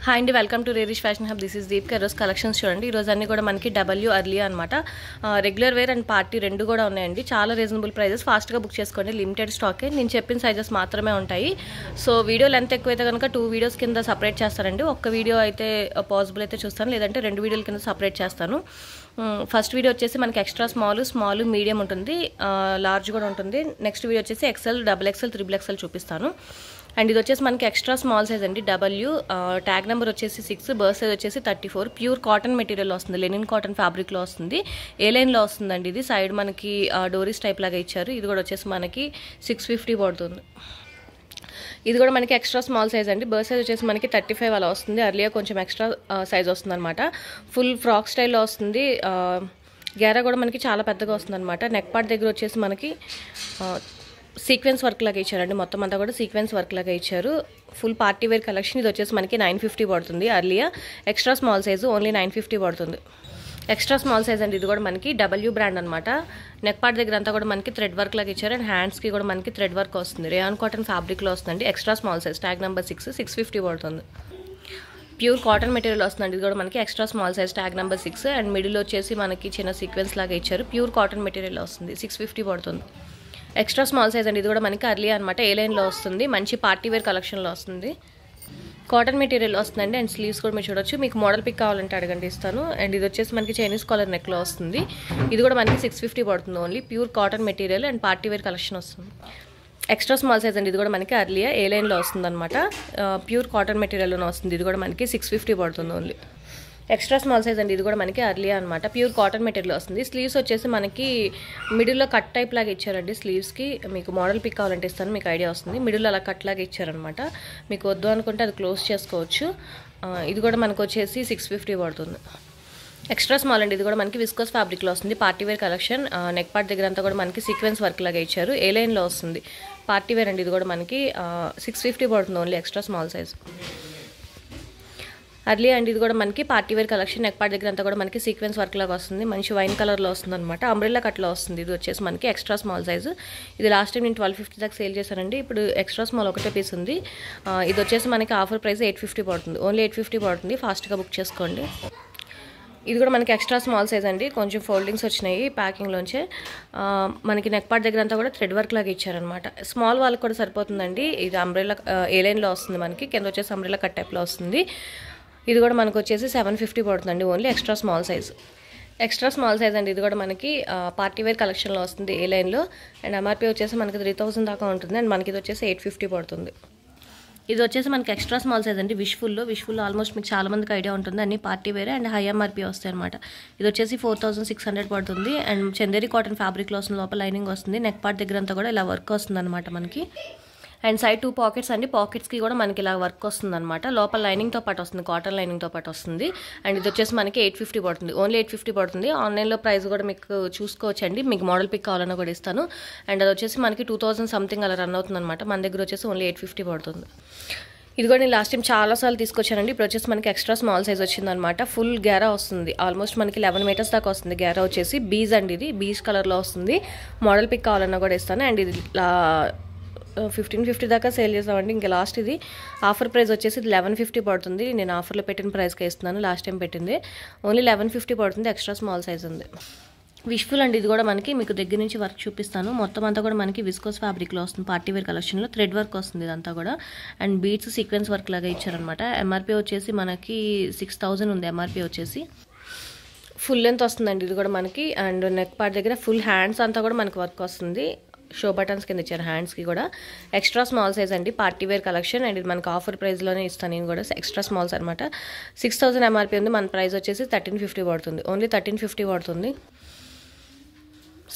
Hi అండి, welcome to Rerish fashion hub. This is Deepika. ఈరోజు collections చూడండి. ఈరోజు అన్ని కూడా మనకి డబ్ల్యూ అర్లీ అనమాట. రెగ్యులర్ వేర్ అండ్ పార్టీ రెండు కూడా ఉన్నాయండి. చాలా రీజనబుల్ ప్రైజెస్. ఫాస్ట్గా బుక్ చేసుకోండి. లిమిటెడ్ స్టాకే. నేను చెప్పిన సైజెస్ మాత్రమే ఉంటాయి. సో వీడియో లెంత్ ఎక్కువైతే కనుక 2 వీడియోస్ కింద సపరేట్ చేస్తానండి. ఒక్క వీడియో అయితే పాసిబుల్ అయితే చూస్తాను, లేదంటే 2 వీడియోల కింద సపరేట్ చేస్తాను. ఫస్ట్ వీడియో వచ్చేసి మనకి ఎక్స్ట్రా స్మాల్ మీడియం ఉంటుంది, లార్జ్ కూడా ఉంటుంది. నెక్స్ట్ వీడియో వచ్చేసి ఎక్సెల్, XXL, XXL చూపిస్తాను. అండ్ ఇది వచ్చేసి మనకి ఎక్స్ట్రా స్మాల్ సైజ్ అండి. డబ్ల్యూ ట్యాగ్ నెంబర్ వచ్చేసి 6, బర్త్ సైజ్ వచ్చేసి 34. ప్యూర్ కాటన్ మెటీరియల్ వస్తుంది, లెనిన్ కాటన్ ఫ్యాబ్రిక్లో వస్తుంది. ఏ లైన్లో వస్తుందండి. ఇది సైడ్ మనకి డోరీస్ టైప్ లాగా ఇచ్చారు. ఇది కూడా వచ్చేసి మనకి 650 పడుతుంది. ఇది కూడా మనకి ఎక్స్ట్రా స్మాల్ సైజ్ అండి. బర్త్ సైజ్ వచ్చేసి మనకి 35 అలా వస్తుంది. అర్లియర్ కొంచెం ఎక్స్ట్రా సైజ్ వస్తుంది అనమాట. ఫుల్ ఫ్రాక్ స్టైల్లో వస్తుంది. గేరా కూడా మనకి చాలా పెద్దగా వస్తుంది అనమాట. నెక్ పార్ట్ దగ్గర వచ్చేసి మనకి సీక్వెన్స్ వర్క్ లాగా ఇచ్చారండి. మొత్తం అంతా కూడా సీక్వెన్స్ వర్క్ లాగా ఇచ్చారు. Full party wear collection. ఇది వచ్చేసి మనకి 950 పడుతుంది. Earlier extra small size only 950 పడుతుంది. ఎక్స్ట్రా స్మాల్ సైజ్ అండి. ఇది కూడా మనకి డబ్ల్యూ బ్రాండ్ అనమాట. నెక్ పార్ట్ దగ్గర అంతా కూడా మనకి థ్రెడ్ వర్క్ లాగా ఇచ్చారు. అండ్ హ్యాండ్స్కి కూడా మనకి థ్రెడ్ వర్క్ వస్తుంది. రేయాన్ కాటన్ ఫ్యాబ్రిక్లో వస్తుందండి. Extra small size tag number 6, 650 పడుతుంది. ప్యూర్ కాటన్ మెటీరియల్ వస్తుందండి. ఇది కూడా మనకి extra small size tag number 6 and middle వచ్చేసి మనకి చిన్న సీక్వెన్స్ లాగా ఇచ్చారు. ప్యూర్ కాటన్ మెటీరియల్ వస్తుంది. 650 పడుతుంది. ఎక్స్ట్రా స్మాల్ సైజ్ అండి. ఇది కూడా మనకి అర్లీ అనమాట. ఏ లైన్లో వస్తుంది. మంచి పార్టీ వేర్ కలెక్షన్లో వస్తుంది. కాటన్ మెటీరియల్ వస్తుందండి. అండ్ స్లీవ్స్ కూడా మీరు చూడొచ్చు. మీకు మోడల్ పిక్ కావాలంటే అడగండి, ఇస్తాను. అండ్ ఇది వచ్చేసి మనకి చైనీస్ కాలర్ నెక్లో వస్తుంది. ఇది కూడా మనకి 650 పడుతుంది. Only pure cotton material and party wear collection వస్తుంది. ఎక్స్ట్రా స్మాల్ సైజ్ అండి. ఇది కూడా మనకి అర్లియర్ ఏ లైన్లో వస్తుంది అనమాట. ప్యూర్ కాటన్ మెటీరియల్లోనే వస్తుంది. ఇది కూడా మనకి 650 పడుతుంది ఓన్లీ. ఎక్స్ట్రా స్మాల్ సైజ్ అండి. ఇది కూడా మనకి అర్లియర్ అనమాట. ప్యూర్ కాటన్ మెటీరియల్ వస్తుంది. స్లీవ్స్ వచ్చేసి మనకి మిడిల్లో కట్ టైప్ లాగా ఇచ్చారండి. స్లీవ్స్కి మీకు మోడల్ పిక్ కావాలంటే ఇస్తాను, మీకు ఐడియా వస్తుంది. మిడిల్లో అలా కట్ లాగా ఇచ్చారనమాట. మీకు వద్దు అనుకుంటే అది క్లోజ్ చేసుకోవచ్చు. ఇది కూడా మనకు వచ్చేసి 650 పడుతుంది. ఎక్స్ట్రా స్మాల్ అండి. ఇది కూడా మనకి విస్కోస్ ఫ్యాబ్రిక్లో వస్తుంది. Party wear collection. Neck part దగ్గర అంతా కూడా మనకి సీక్వెన్స్ వర్క్ లాగా ఇచ్చారు. ఏ లైన్లో వస్తుంది. పార్టీ వేర్ అండి. ఇది కూడా మనకి 650 పడుతుంది only. Extra small size early అండి. ఇది కూడా మనకి party wear collection. Neck part దగ్గర అంతా కూడా మనకి సీక్వెన్స్ వర్క్ లాగా వస్తుంది. మంచి వైన్ కలర్లో వస్తుంది అనమాట. అంబ్రెల్లా కట్లో వస్తుంది. ఇది వచ్చేసి మనకి ఎక్స్ట్రా స్మాల్ సైజు. ఇది లాస్ట్ టైం నేను 1250 దాకా సేల్ చేశానండి. ఇప్పుడు ఎక్స్ట్రా స్మాల్ ఒకటే పీస్ ఉంది. ఇది వచ్చేసి మనకి ఆఫర్ ప్రైస్ 850 పడుతుంది. ఓన్లీ 850 పడుతుంది. ఫాస్ట్గా బుక్ చేసుకోండి. ఇది కూడా మనకి ఎక్స్ట్రా స్మాల్ సైజ్ అండి. కొంచెం ఫోల్డింగ్స్ వచ్చినాయి ప్యాకింగ్లోంచే. మనకి నెక్ పార్ట్ దగ్గర అంతా కూడా థ్రెడ్ వర్క్ లాగా ఇచ్చారనమాట. స్మాల్ వాళ్ళకి కూడా సరిపోతుందండి. ఇది అంబ్రెల్లా ఏ లైన్లో వస్తుంది మనకి. కింద వచ్చేసి అంబ్రెల్లా కట్ టైప్లో వస్తుంది. ఇది కూడా మనకు వచ్చేసి 750 పడుతుందండి. Only extra small size. Extra small size అండి. ఇది కూడా మనకి పార్టీ వేర్ కలెక్షన్లో వస్తుంది ఏ లైన్లో. అండ్ ఎంఆర్పీ వచ్చేసి మనకి 3000 దాకా ఉంటుంది. అండ్ మనకి ఇది వచ్చేసి 850 పడుతుంది. ఇది వచ్చేసి మనకి ఎక్స్ట్రా స్మాల్ సైజ్ అండి. విష్ఫుల్లో ఆల్మోస్ట్ మీకు చాలా మందికి ఐడియా ఉంటుంది. అన్ని party wear and high MRP వస్తాయి అనమాట. ఇది వచ్చేసి 4600 పడుతుంది. అండ్ చందేరి కాటన్ ఫ్యాబ్రిక్లో వస్తుంది. లోపల లైనింగ్ వస్తుంది. నెక్ పార్ట్ దగ్గర అంతా కూడా ఇలా వర్క్ వస్తుంది అనమాట మనకి. అండ్ సైడ్ 2 పాకెట్స్ అండి. పాకెట్స్కి కూడా మనకి ఇలా వర్క్ వస్తుంది అనమాట. లోపల లైనింగ్తో పాటు వస్తుంది, కాటన్ లైనింగ్తో పాటు వస్తుంది. అండ్ ఇది వచ్చేసి మనకి 850 పడుతుంది. ఓన్లీ 850 పడుతుంది. ఆన్లైన్లో ప్రైస్ కూడా మీకు చూసుకోవచ్చండి. మీకు మోడల్ పిక్ కావాలన్నా కూడా ఇస్తాను. అండ్ అది వచ్చేసి మనకి 2000 సంథింగ్ అలా రన్ అవుతుంది అనమాట. మన దగ్గర వచ్చేసి ఓన్లీ 850 పడుతుంది. ఇది కూడా నేను లాస్ట్ టైం చాలాసార్లు తీసుకొచ్చానండి. ఇప్పుడు వచ్చేసి మనకి ఎక్స్ట్రా స్మాల్ సైజ్ వచ్చిందనమాట. ఫుల్ గేరా వస్తుంది. ఆల్మోస్ట్ మనకి 11 మీటర్స్ దాకా వస్తుంది. గేరా వచ్చేసి బీజ్ అండి. ఇది బీజ్ కలర్లో వస్తుంది. మోడల్ పిక్ కావాలన్నా కూడా ఇస్తాను. అండ్ ఇది 1550 దాకా సేల్ చేస్తామండి. ఇంకా లాస్ట్ ఇది ఆఫర్ ప్రైస్ వచ్చేసి 1150 పడుతుంది. నేను ఆఫర్లో పెట్టిన ప్రైస్కే ఇస్తున్నాను. లాస్ట్ టైం పెట్టింది ఓన్లీ 1150 పడుతుంది. ఎక్స్ట్రా స్మాల్ సైజ్ ఉంది. విష్ఫుల్ అండి. ఇది కూడా మనకి మీకు దగ్గర నుంచి వర్క్ చూపిస్తాను. మొత్తం అంతా కూడా మనకి విస్కోస్ ఫ్యాబ్రిక్లో వస్తుంది. పార్టీ వేర్ కలెక్షన్లో థ్రెడ్ వర్క్ వస్తుంది ఇదంతా కూడా. అండ్ బీడ్స్ సీక్వెన్స్ వర్క్ లాగా ఇచ్చారనమాట. ఎంఆర్పీ వచ్చేసి మనకి 6000 ఉంది. ఎంఆర్పీ వచ్చేసి ఫుల్ లెంత్ వస్తుందండి. ఇది కూడా మనకి. అండ్ నెక్ పార్ట్ దగ్గర ఫుల్ హ్యాండ్స్ అంతా కూడా మనకి వర్క్ వస్తుంది. షో బటన్స్ కింద ఇచ్చారు హ్యాండ్స్కి కూడా. ఎక్స్ట్రా స్మాల్ సైజ్ అండి. Party wear collection. అండ్ ఇది మనకు ఆఫర్ ప్రైస్లోనే ఇస్తాను నేను కూడా. ఎక్స్ట్రా స్మాల్స్ అనమాట. 6000 ఎంఆర్పీ ఉంది. మన ప్రైస్ వచ్చేసి 1350 పడుతుంది. ఓన్లీ 1350 పడుతుంది.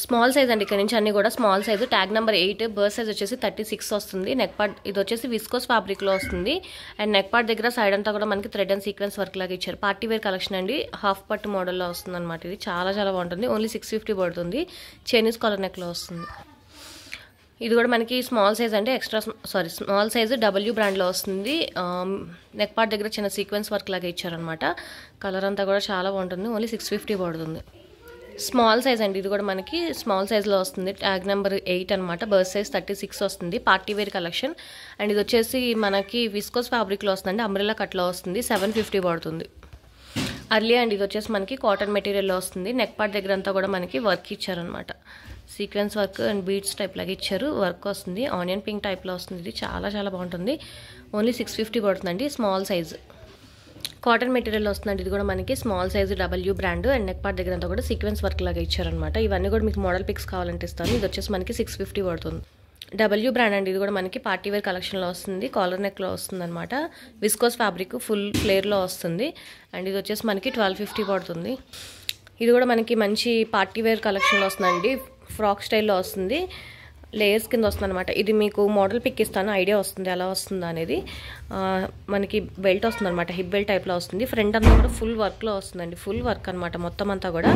స్మాల్ సైజ్ అండి. ఇక్కడ నుంచి అన్ని కూడా small size. Tag number 8, birth size వచ్చేసి 36 వస్తుంది. నెక్ పార్ట్ ఇది వచ్చేసి విస్కోస్ ఫ్యాబ్రిక్లో వస్తుంది. అండ్ నెక్ పార్ట్ దగ్గర సైడ్ అంతా కూడా మనకి థ్రెడ్ అండ్ సీక్వెన్స్ వర్క్ లాగా ఇచ్చారు. పార్టీ వేర్ కలెక్షన్ అండి. హాఫ్ పట్టు మోడల్లో వస్తుంది అనమాట. ఇది చాలా చాలా బాగుంటుంది. ఓన్లీ 650 పడుతుంది. చైనీస్ కాలర్ నెక్లో వస్తుంది. ఇది కూడా మనకి స్మాల్ సైజ్ అంటే స్మాల్ సైజు డబ్ల్యూ బ్రాండ్లో వస్తుంది. నెక్ పార్ట్ దగ్గర చిన్న సీక్వెన్స్ వర్క్ లాగా ఇచ్చారనమాట. కలర్ అంతా కూడా చాలా బాగుంటుంది. ఓన్లీ 650 పడుతుంది. స్మాల్ సైజ్ అండి, ఇది కూడా మనకి స్మాల్ సైజ్లో వస్తుంది. ట్యాగ్ నెంబర్ 8 అనమాట. బర్త్ సైజ్ 36 వస్తుంది. Party wear collection. అండ్ ఇది వచ్చేసి మనకి విస్కోస్ ఫ్యాబ్రిక్లో వస్తుందండి. అంబ్రెల్లా కట్లో వస్తుంది. 750 పడుతుంది. అర్లీ అండ్ ఇది వచ్చేసి మనకి కాటన్ మెటీరియల్లో వస్తుంది. నెక్ పార్ట్ దగ్గర అంతా కూడా మనకి వర్క్ ఇచ్చారనమాట. Sequence work and beads type లాగా ఇచ్చారు. వర్క్ వస్తుంది. ఆనియన్ పింక్ టైప్లో వస్తుంది. ఇది చాలా చాలా బాగుంటుంది. ఓన్లీ 650 పడుతుందండి. స్మాల్ సైజ్ కాటన్ మెటీరియల్ వస్తుందండి. ఇది కూడా మనకి small size W brand. And neck part దగ్గర అంతా కూడా సీక్వెన్స్ వర్క్ లాగా ఇచ్చారనమాట. ఇవన్నీ కూడా మీకు మోడల్ పిక్స్ కావాలంటే ఇస్తాను. ఇది వచ్చేసి మనకి 650 పడుతుంది. డబ్ల్యూ బ్రాండ్ అండి. ఇది కూడా మనకి పార్టీ వేర్ కలెక్షన్లో వస్తుంది. కాలర్ నెక్లో వస్తుంది అనమాట. విస్కోస్ ఫ్యాబ్రిక్ ఫుల్ ఫ్లేర్లో వస్తుంది. అండ్ ఇది వచ్చేసి మనకి 1250 పడుతుంది. ఇది కూడా మనకి మంచి పార్టీ వేర్ కలెక్షన్లో వస్తుందండి. ఫ్రాక్ స్టైల్లో వస్తుంది. లేయర్స్ కింద వస్తుంది అనమాట. ఇది మీకు మోడల్ పిక్ ఇస్తాను, ఐడియా వస్తుంది ఎలా వస్తుందా అనేది. మనకి బెల్ట్ వస్తుంది అనమాట. హిప్ బెల్ట్ టైప్లో వస్తుంది. ఫ్రంట్ అంతా కూడా ఫుల్ వర్క్లో వస్తుందండి. ఫుల్ వర్క్ అనమాట. మొత్తం అంతా కూడా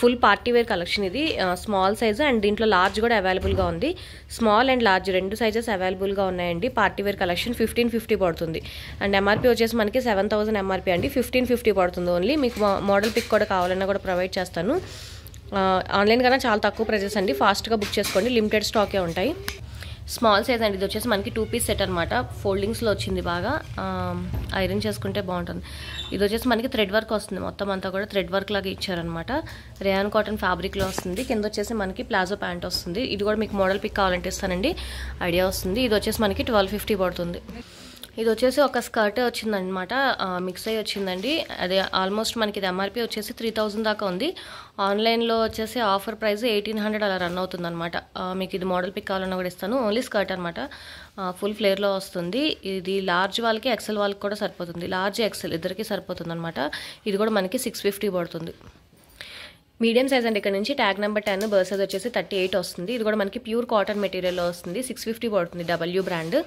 ఫుల్ పార్టీ వేర్ కలెక్షన్. ఇది స్మాల్ సైజ్ అండ్ దీంట్లో లార్జ్ కూడా అవైలబుల్గా ఉంది. స్మాల్ అండ్ లార్జ్ 2 సైజెస్ అవైలబుల్గా ఉన్నాయండి. పార్టీ వేర్ కలెక్షన్ 1550 పడుతుంది. అండ్ ఎంఆర్పీ వచ్చేసి మనకి 7000 ఎంఆర్పీ అండి. 1550 పడుతుంది ఓన్లీ. మీకు మోడల్ పిక్ కూడా కావాలన్నా కూడా ప్రొవైడ్ చేస్తాను. ఆన్లైన్ కన్నా చాలా తక్కువ ప్రైజెస్ అండి. ఫాస్ట్గా బుక్ చేసుకోండి. లిమిటెడ్ స్టాకే ఉంటాయి. స్మాల్ సైజ్ అండి. ఇది వచ్చేసి మనకి 2 పీస్ సెట్ అనమాట. ఫోల్డింగ్స్లో వచ్చింది. బాగా ఐరన్ చేసుకుంటే బాగుంటుంది. ఇది వచ్చేసి మనకి థ్రెడ్ వర్క్ వస్తుంది. మొత్తం అంతా కూడా థ్రెడ్ వర్క్ లాగా ఇచ్చారనమాట. రేయాన్ కాటన్ ఫ్యాబ్రిక్లో వస్తుంది. కింద వచ్చేసి మనకి ప్లాజో ప్యాంట్ వస్తుంది. ఇది కూడా మీకు మోడల్ పిక్ కావాలంటే ఇస్తానండి, ఐడియా వస్తుంది. ఇది వచ్చేసి మనకి 1250 పడుతుంది. ఇది వచ్చేసి ఒక స్కర్ట్ వచ్చిందనమాట. మిక్స్ అయ్యి వచ్చిందండి. అదే ఆల్మోస్ట్ మనకి ఇది ఎంఆర్పీ వచ్చేసి 3000 దాకా ఉంది. ఆన్లైన్లో వచ్చేసి ఆఫర్ ప్రైస్ 1800 అలా రన్ అవుతుంది అనమాట. మీకు ఇది మోడల్ పిక్ కావాలన్నా కూడా ఇస్తాను. ఓన్లీ స్కర్ట్ అనమాట. ఫుల్ ఫ్లేర్లో వస్తుంది. ఇది లార్జ్ వాళ్ళకి ఎక్సెల్ వాళ్ళకి కూడా సరిపోతుంది. లార్జ్ ఎక్సెల్ ఇద్దరికి సరిపోతుంది అనమాట. ఇది కూడా మనకి 650 పడుతుంది. మీడియం సైజ్ అండి. ఇక్కడ నుంచి ట్యాగ్ నెంబర్ 10 బర్త్ సైజ్ వచ్చేసి 38 వస్తుంది. ఇది కూడా మనకి ప్యూర్ కాటన్ మెటీరియల్లో వస్తుంది. 650 పడుతుంది. W brand.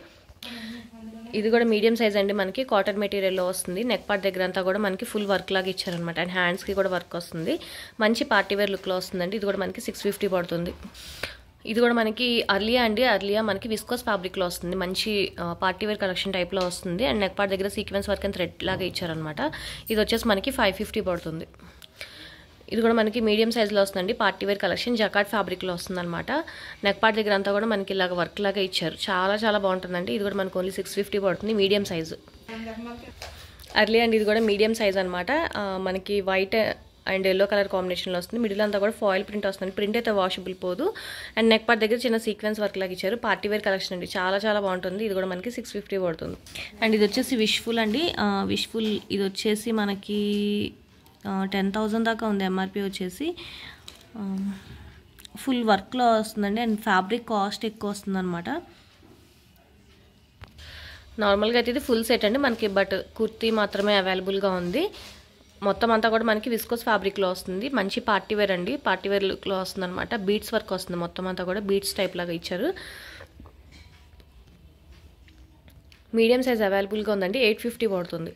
ఇది కూడా మీడియం సైజ్ అండి. మనకి కాటన్ మెటీరియల్లో వస్తుంది. నెక్ పార్ట్ దగ్గర అంతా కూడా మనకి ఫుల్ వర్క్ లాగా ఇచ్చారనమాట. అండ్ హ్యాండ్స్కి కూడా వర్క్ వస్తుంది. మంచి పార్టీవేర్ లుక్లో వస్తుందండి. ఇది కూడా మనకి 650 పడుతుంది. ఇది కూడా మనకి అర్లియా మనకి విస్కోస్ ఫ్యాబ్రిక్లో వస్తుంది. మంచి పార్టీవేర్ కలెక్షన్ టైప్లో వస్తుంది. అండ్ నెక్ పార్ట్ దగ్గర సీక్వెన్స్ వర్క్ అండ్ థ్రెడ్ లాగా ఇచ్చారనమాట. ఇది వచ్చేసి మనకి 550 పడుతుంది. ఇది కూడా మనకి మీడియం సైజ్లో వస్తుందండి. పార్టీవేర్ కలెక్షన్ జకార్డ్ ఫ్యాబ్రిక్లో వస్తుంది అనమాట. నెక్ పార్ట్ దగ్గర అంతా కూడా మనకి ఇలాగ వర్క్ లాగా ఇచ్చారు. చాలా చాలా బాగుంటుందండి. ఇది కూడా మనకు ఓన్లీ 650 పడుతుంది. మీడియం సైజు అర్లీ అండి. ఇది కూడా మీడియం సైజ్ అనమాట. మనకి వైట్ అండ్ ఎల్లో కలర్ కాంబినేషన్లో వస్తుంది. మిడిల్ అంతా కూడా ఫాయిల్ ప్రింట్ వస్తుంది. ప్రింట్ అయితే వాషబుల్ పోదు. అండ్ నెక్ పార్ట్ దగ్గర చిన్న సీక్వెన్స్ వర్క్ లాగా ఇచ్చారు. పార్టీవేర్ కలెక్షన్ అండి. చాలా చాలా బాగుంటుంది. ఇది కూడా మనకి 650 పడుతుంది. అండ్ ఇది వచ్చేసి విష్ఫుల్ అండి. విష్ఫుల్ ఇది వచ్చేసి మనకి 10,000 దాకా ఉంది. ఎంఆర్పీ వచ్చేసి ఫుల్ వర్క్లో వస్తుందండి. అండ్ ఫ్యాబ్రిక్ కాస్ట్ ఎక్కువ వస్తుంది అనమాట. నార్మల్గా అయితే ఇది ఫుల్ సెట్ అండి మనకి. బట్ కుర్తీ మాత్రమే అవైలబుల్గా ఉంది. మొత్తం అంతా కూడా మనకి విస్కోస్ ఫ్యాబ్రిక్లో వస్తుంది. మంచి పార్టీవేర్ అండి. పార్టీవేర్ లుక్లో వస్తుంది అనమాట. బీడ్స్ వర్క్ వస్తుంది. మొత్తం అంతా కూడా బీడ్స్ టైప్ లాగా ఇచ్చారు. మీడియం సైజ్ అవైలబుల్గా ఉందండి. 850 పడుతుంది.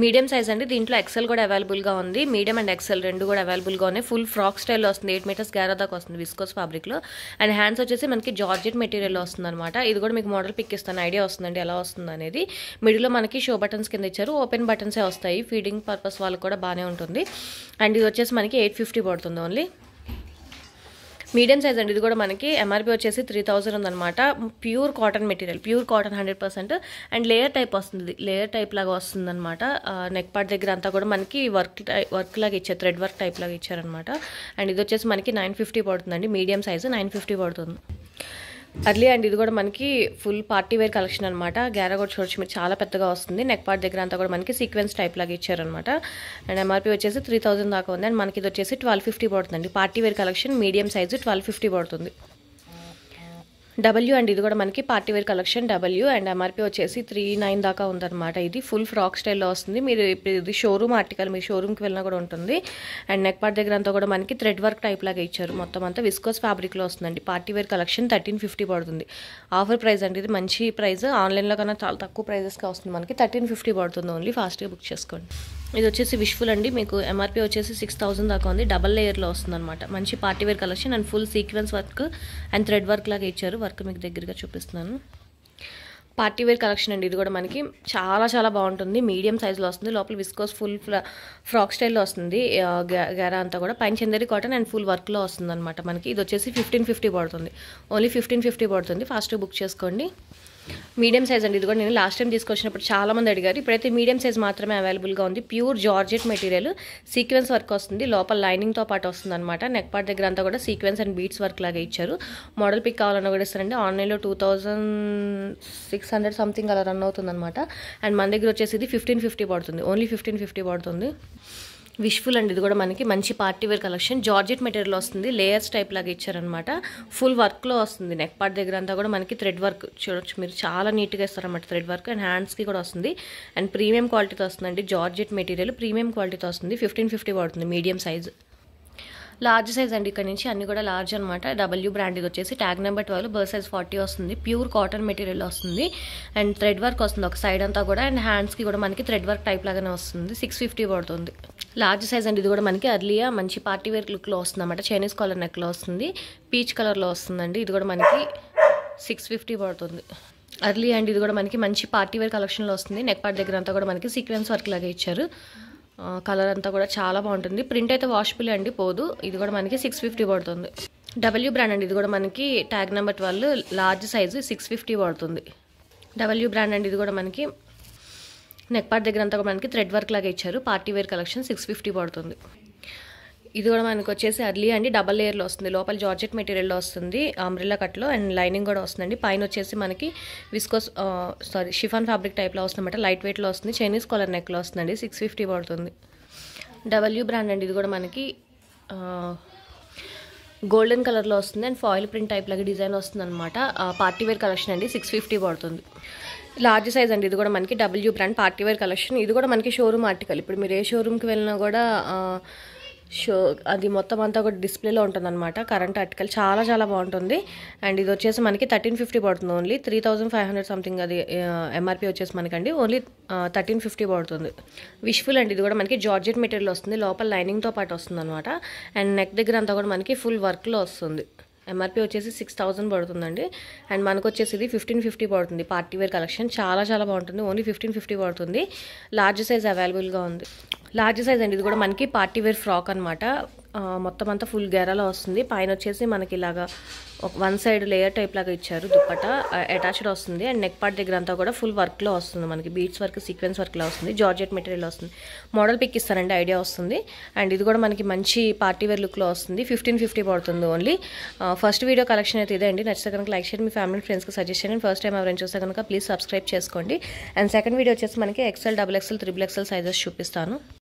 మీడియం సైజ్ అండి. దీంట్లో ఎక్సెల్ కూడా అవైలబుల్గా ఉంది. మీడియం అండ్ ఎక్సెల్ రెండు కూడా అవైలబుల్గా ఉన్నాయి. ఫుల్ ఫ్రాక్ స్టైల్లో వస్తుంది. 8 మీటర్స్ గ్యారా దాకా వస్తుంది విస్కోస్ ఫ్యాబ్రిక్లో. అండ్ హ్యాండ్స్ వచ్చేసి మనకి జార్జెట్ మెటీరియల్లో వస్తుంది అనమాట. ఇది కూడా మీకు మోడల్ పిక్ ఇస్తాను, ఐడియా వస్తుందండి ఎలా వస్తుంది అనేది. మిడిల్లో మనకి షో బటన్స్ కింద ఇచ్చారు. ఓపెన్ బటన్సే వస్తాయి. ఫీడింగ్ పర్పస్ వాళ్ళకి కూడా బాగానే ఉంటుంది. అండ్ ఇది వచ్చేసి మనకి 850 పడుతుంది ఓన్లీ. మీడియం సైజ్ అండి. ఇది కూడా మనకి ఎంఆర్పీ వచ్చేసి 3000 ఉందన్నమాట. Pure cotton material, pure cotton 100%. And layer type వస్తుంది. లేయర్ టైప్ లాగా వస్తుంది అనమాట. నెక్ పార్ట్ దగ్గర అంతా కూడా మనకి వర్క్ లాగా ఇచ్చారు. థ్రెడ్ వర్క్ టైప్ లాగా ఇచ్చారనమాట. అండ్ ఇది వచ్చేసి మనకి 950 పడుతుందండి. మీడియం సైజు 950 పడుతుంది. అర్లీ అండ్ ఇది కూడా మనకి ఫుల్ పార్టీవేర్ కలెక్షన్ అనమాట. గ్యారా కూడా చూడొచ్చు మీరు, చాలా పెద్దగా వస్తుంది. నెక్ పార్ట్ దగ్గర అంతా కూడా మనకి సీక్వెన్స్ టైప్ లాగా ఇచ్చారనమాట. అండ్ ఎంఆర్పీ వచ్చేసి 3000 దాకా ఉంది. అండ్ మనకి ఇది వచ్చేసి 1250 పడుతుందండి. పార్టీవేర్ కలెక్షన్ మీడియం సైజు 1250 పడుతుంది. డబ్ల్యూ అండ్ ఇది కూడా మనకి party wear collection W. And MRP వచ్చేసి 39 దాకా ఉందన్నమాట. ఇది ఫుల్ ఫ్రాక్ స్టైల్లో వస్తుంది. మీరు ఇప్పుడు ఇది షోరూమ్ ఆర్టికల్, మీ షోరూమ్కి వెళ్ళినా కూడా ఉంటుంది. అండ్ నెక్ పార్ట్ దగ్గర అంతా కూడా మనకి థ్రెడ్ వర్క్ టైప్ లాగా ఇచ్చారు. మొత్తం అంతా విస్కోస్ ఫ్యాబ్రిక్లో వస్తుందండి. పార్టీవేర్ కలెక్షన్ 1350 పడుతుంది. ఆఫర్ ప్రైస్ అండి. ఇది మంచి ప్రైస్. ఆన్లైన్లో కన్నా చాలా తక్కువ ప్రైజెస్గా వస్తుంది మనకి. 1350 పడుతుంది ఓన్లీ. ఫాస్ట్గా బుక్ చేసుకోండి. ఇది వచ్చేసి విష్ఫుల్ అండి. మీకు ఎంఆర్పీ వచ్చేసి 6000 దాకా ఉంది. డబల్ లేయర్లో వస్తుంది అనమాట. మంచి party wear collection and full sequence work and thread work లాగా ఇచ్చారు. వర్క్ మీకు దగ్గరగా చూపిస్తున్నాను. పార్టీ వేర్ కలెక్షన్ అండి. ఇది కూడా మనకి చాలా బాగుంటుంది. మీడియం సైజులో వస్తుంది. లోపల విస్కోస్ ఫుల్ ఫ్రాక్ స్టైల్లో వస్తుంది. గెరా అంతా కూడా పైన చందేరి కాటన్ అండ్ ఫుల్ వర్క్లో వస్తుంది అనమాట. మనకి ఇది వచ్చేసి 1550 పడుతుంది. ఓన్లీ 1550 పడుతుంది. ఫాస్ట్గా బుక్ చేసుకోండి. మీడియం సైజ్ అండి. ఇది కూడా నేను లాస్ట్ టైం తీసుకొచ్చినప్పుడు చాలామంది అడిగారు. ఇప్పుడైతే మీడియం సైజ్ మాత్రమే అవైలబుల్గా ఉంది. Pure georgette material, sequence work వస్తుంది. లోపల లైనింగ్తో పాటు వస్తుంది అనమాట. నెక్ పార్ట్ దగ్గర అంతా కూడా సీక్వెన్స్ అండ్ బీట్స్ వర్క్ లాగా ఇచ్చారు. మోడల్ పిక్ కావాలన్నా కూడా ఇస్తారండి. ఆన్లైన్లో 2600 సంథింగ్ అలా రన్ అవుతుంది అనమాట. అండ్ మన దగ్గర వచ్చేసి ఇది 1550 పడుతుంది. ఓన్లీ 1550 పడుతుంది. విష్ఫుల్ అండి. ఇది కూడా మనకి మంచి party wear collection. Georgette material వస్తుంది. లేయర్స్ టైప్ లాగా ఇచ్చారనమాట. ఫుల్ వర్క్లో వస్తుంది. నెక్ పార్ట్ దగ్గర అంతా కూడా మనకి థ్రెడ్ వర్క్ చూడొచ్చు మీరు. చాలా నీట్గా ఇస్తారన్నమాట థ్రెడ్ వర్క్. అండ్ హ్యాండ్స్కి కూడా వస్తుంది. అండ్ ప్రీమియం క్వాలిటీతో వస్తుందండి. జార్జెట్ మెటీరియల్ ప్రీమియం క్వాలిటీతో వస్తుంది. 1550 పడుతుంది. Medium size. లార్జ్ సైజ్ అండి. ఇక్కడ నుంచి అన్ని కూడా లార్జ్ అనమాట. W brand. ఇది వచ్చేసి ట్యాగ్ నెంబర్ 12, బర్త్ సైజ్ 40 వస్తుంది. ప్యూర్ కాటన్ మెటీరియల్ వస్తుంది. అండ్ థ్రెడ్ వర్క్ వస్తుంది ఒక సైడ్ అంతా కూడా. అండ్ హ్యాండ్స్కి కూడా మనకి థ్రెడ్ వర్క్ టైప్ లాగానే వస్తుంది. 650 పడుతుంది. లార్జ్ సైజ్ అండి. ఇది కూడా మనకి అర్లియా మంచి పార్టీ వేర్ లుక్లో వస్తుంది అనమాట. చైనీస్ కాలర్ నెక్లో వస్తుంది. పీచ్ కలర్లో వస్తుందండి. ఇది కూడా మనకి 650 పడుతుంది. అర్లీ అండి. ఇది కూడా మనకి మంచి పార్టీ వేర్ కలెక్షన్లో వస్తుంది. నెక్ పార్ట్ దగ్గర అంతా కూడా మనకి సీక్వెన్స్ వర్క్ లాగా ఇచ్చారు. కలర్ అంతా కూడా చాలా బాగుంటుంది. ప్రింట్ అయితే వాషబుల్ అండి, పోదు. ఇది కూడా మనకి 650 పడుతుంది. డబ్ల్యూ బ్రాండ్ అండి. ఇది కూడా మనకి ట్యాగ్ నెంబర్ 12, లార్జ్ సైజు 650 పడుతుంది. డబ్ల్యూ బ్రాండ్ అండి. ఇది కూడా మనకి నెక్ పార్ట్ దగ్గర అంతా కూడా మనకి థ్రెడ్ వర్క్ లాగా ఇచ్చారు. పార్టీ వేర్ కలెక్షన్ 650 పడుతుంది. ఇది కూడా మనకి వచ్చేసి అర్లీ అండి. డబల్ లేయర్లో వస్తుంది. లోపల జార్జెట్ మెటీరియల్లో వస్తుంది. అంబ్రెల్లా కట్లో అండ్ లైనింగ్ కూడా వస్తుందండి. పైన వచ్చేసి మనకి విస్కోస్ షిఫాన్ ఫ్యాబ్రిక్ టైప్లో వస్తుందన్నమాట. లైట్ వెయిట్లో వస్తుంది. చైనీస్ కాలర్ నెక్లో వస్తుందండి. 650 పడుతుంది. డబ్ల్యూ బ్రాండ్ అండి. ఇది కూడా మనకి గోల్డెన్ కలర్లో వస్తుంది. అండ్ ఫాయిల్ ప్రింట్ టైప్ లాగా డిజైన్ వస్తుంది అనమాట. పార్టీ వేర్ కలెక్షన్ అండి. 650 పడుతుంది. లార్జ్ సైజ్ అండి. ఇది కూడా మనకి W brand party wear collection. ఇది కూడా మనకి షోరూమ్ ఆర్టికల్. ఇప్పుడు మీరు ఏ షోరూమ్కి వెళ్ళినా కూడా అది మొత్తం అంతా కూడా డిస్ప్లేలో ఉంటుంది అనమాట. కరెంట్ ఆర్టికల్ చాలా బాగుంటుంది. అండ్ ఇది వచ్చేసి మనకి 1350 పడుతుంది. ఓన్లీ 3500 సంథింగ్ అది ఎంఆర్పీ వచ్చేసి మనకండి. ఓన్లీ 1350 పడుతుంది. విష్ఫుల్ అండి. ఇది కూడా మనకి జార్జెట్ మెటీరియల్ వస్తుంది. లోపల లైనింగ్తో పాటు వస్తుంది అనమాట. అండ్ నెక్ దగ్గర అంతా కూడా మనకి ఫుల్ వర్క్లో వస్తుంది. ఎంఆర్పీ వచ్చేసి 6000 పడుతుందండి. అండ్ మనకు వచ్చేసి ఇది 1550 పడుతుంది. పార్టీ వేర్ కలెక్షన్ చాలా బాగుంటుంది. ఓన్లీ 1550 పడుతుంది. లార్జ్ సైజ్ అవైలబుల్గా ఉంది. లార్జ్ సైజ్ అండి. ఇది కూడా మనకి పార్టీ వేర్ ఫ్రాక్ అనమాట. మొత్తం అంతా ఫుల్ గెరాలో వస్తుంది. పైన వచ్చేసి మనకి ఇలాగా ఒక వన్ సైడ్ లేయర్ టైప్ లాగా ఇచ్చారు. దుప్పట అటాచ్డ్ వస్తుంది. అండ్ నెక్ పార్ట్ దగ్గర అంతా కూడా ఫుల్ వర్క్లో వస్తుంది. మనకి బీట్స్ వర్క్, సీక్వెన్స్ వర్క్లో వస్తుంది. జార్జెట్ మెటీరియల్ వస్తుంది. మోడల్ పిక్ ఇస్తారండి, ఐడియా వస్తుంది. అండ్ ఇది కూడా మనకి మంచి పార్టీ వేర్ లుక్లో వస్తుంది. 1550 పడుతుంది ఓన్లీ. ఫస్ట్ వీడియో కలెక్షన్ అయితే ఇదే అండి. నచ్చితే కనుక లైక్ చేయండి. మీ ఫ్యామిలీ ఫ్రెండ్స్కి సజెస్ట్ చేయండి. ఫస్ట్ టైం ఎవరైనా చూస్తే కనుక ప్లీజ్ సబ్స్క్రైబ్ చేసుకోండి. అండ్ సెకండ్ వీడియో వచ్చేసి మనకి XL, XXL, XXL సైజెస్ చూపిస్తాను.